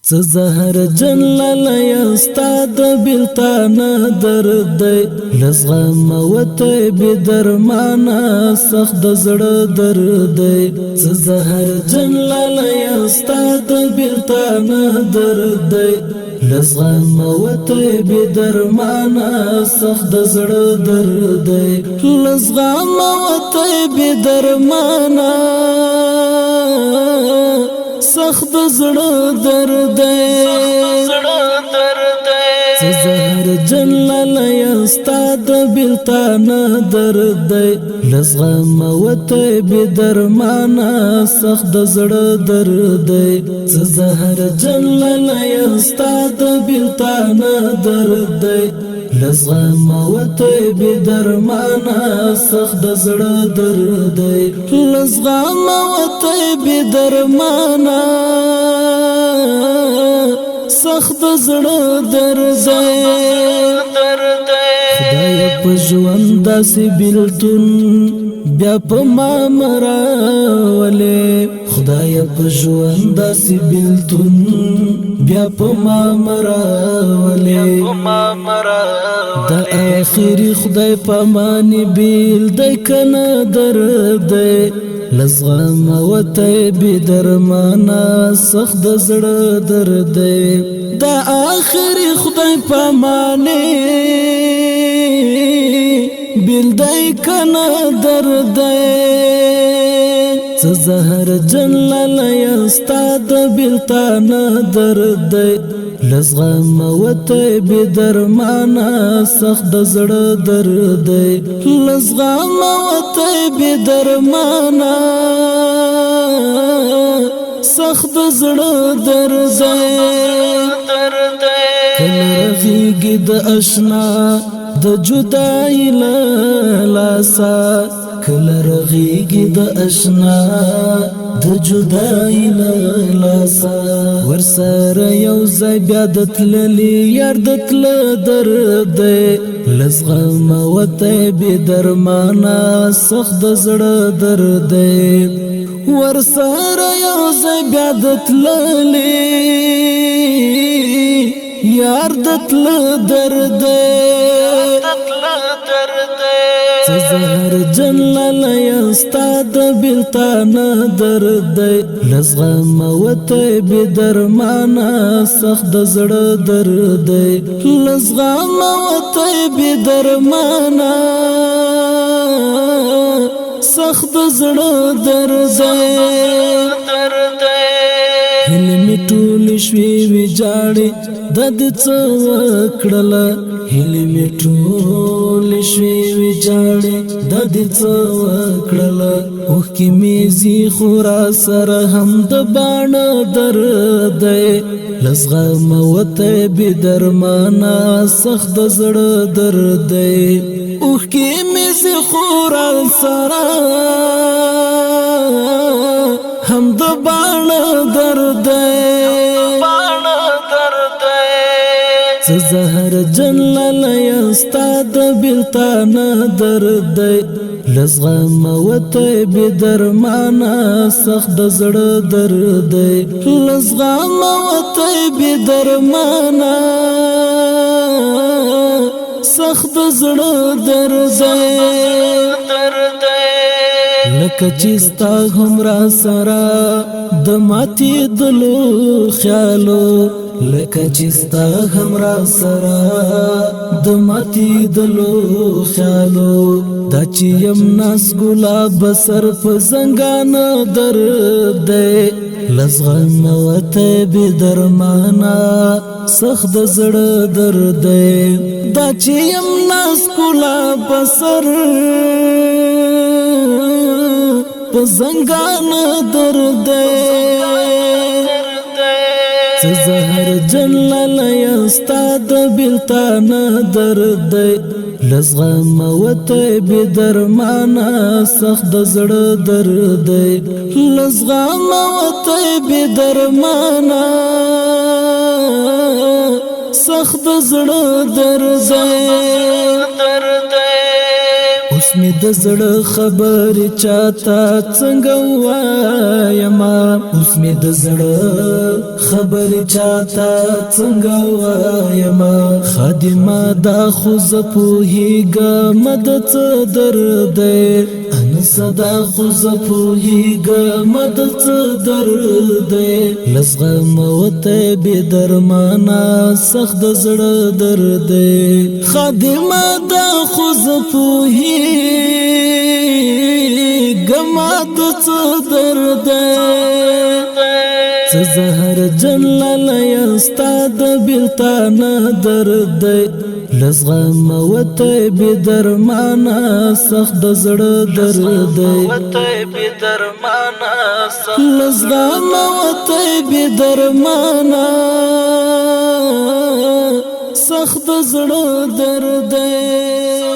څه زهر جلل استاد بلتان درد دی لزغم وته به درمانا سخت زړه درد دی څه زهر جلل استاد بلتان درد دی لزغم وته به درمانا سخت زړه درد دی لزغم وته به درمانا سخت زړه درد څه زهر جلل استاد بلتان درد دی لزغم وته به درمانا سخت زړه درد دی څه زهر جلل استاد بلتان درد دی لزغم وته به درمانا سخت زړه درد دی لزغم وته به درمانا سخت زړه درد خدای په ژوند داسې بیلتون بیا په ما مراولې خدای په ژوند داسې بیلتون بیا په ما مراولې د اخري خدای پامانې بیل دی کنه درد دی لزغم وته به درمانا سخت زړه درد دی د اخري خدای پامانې بیل دی کنه درد دی څه زهر جلل استاد بلتان درد دی لزغم وته به درمانا سخت زړه درد دی لزغم وته به درمانا سخت زړه درد کله رغیږي د اشنا د جدای لاسا کله رغیږي د اشنا د جدای لاسا ورسره یو ځای بیا د تللي یار د تل درد لزغم وته به درمانا سخت زړه درد ورسره یو ځای بیا د تللي یار د تل درد څه زهر جلل استاد بلتان درد دی لزغم وته به درمانا سخت زړه درد دی لزغم وته به درمانا سخت زړه درد هله می ټول شوي وجاړي د دې څه وکړل هله می ټول شوي وجاړي د دې څه وکړل او کې می زی خورا سره هم د باڼه درد لزغم وته به درمانا سخت زړه درد او کې می زی خورا سره هم د باڼه درد څه زهر جلل استاد بلتان درد لزغم وته به درمانا سخت زړه درد لزغم وته به درمانا سخت زړه درد لکه چې ستا همرا سره د ماتې دلو خیالو لکه چې ستا همرا سره د ماتې دلو خیالو دا چې یم ناس ګلاب سر په زنګان درد لزغم وته به درمانا سخت زړه درد دا چې یم ناس ګلاب سر په زنګان درد څه زهر جلل استاد بلتان درد لزغم وته به درمانا سخت زړه درد لزغم وته به درمانا سخت زړه درد اوس می د زړه خبرې چاته څنګه وایم اوس مې د زړه خبرې چاته څنګه وایم خادمه دا خو زه پوهېږم د څه درد دی انسه دا خو زه پوهېږم د څه درد دی له زغمه وتی بې درمانه سخت د زړه درد دی خادمه دا خو زه پوهېږم د څه درد دی څه زهر جن لالی ستا د بېلتان درد دی له زغمه وتی بې درمانه سخت د زړه درد دی له زغمه وتی بې درمانه سخت د زړه درد دی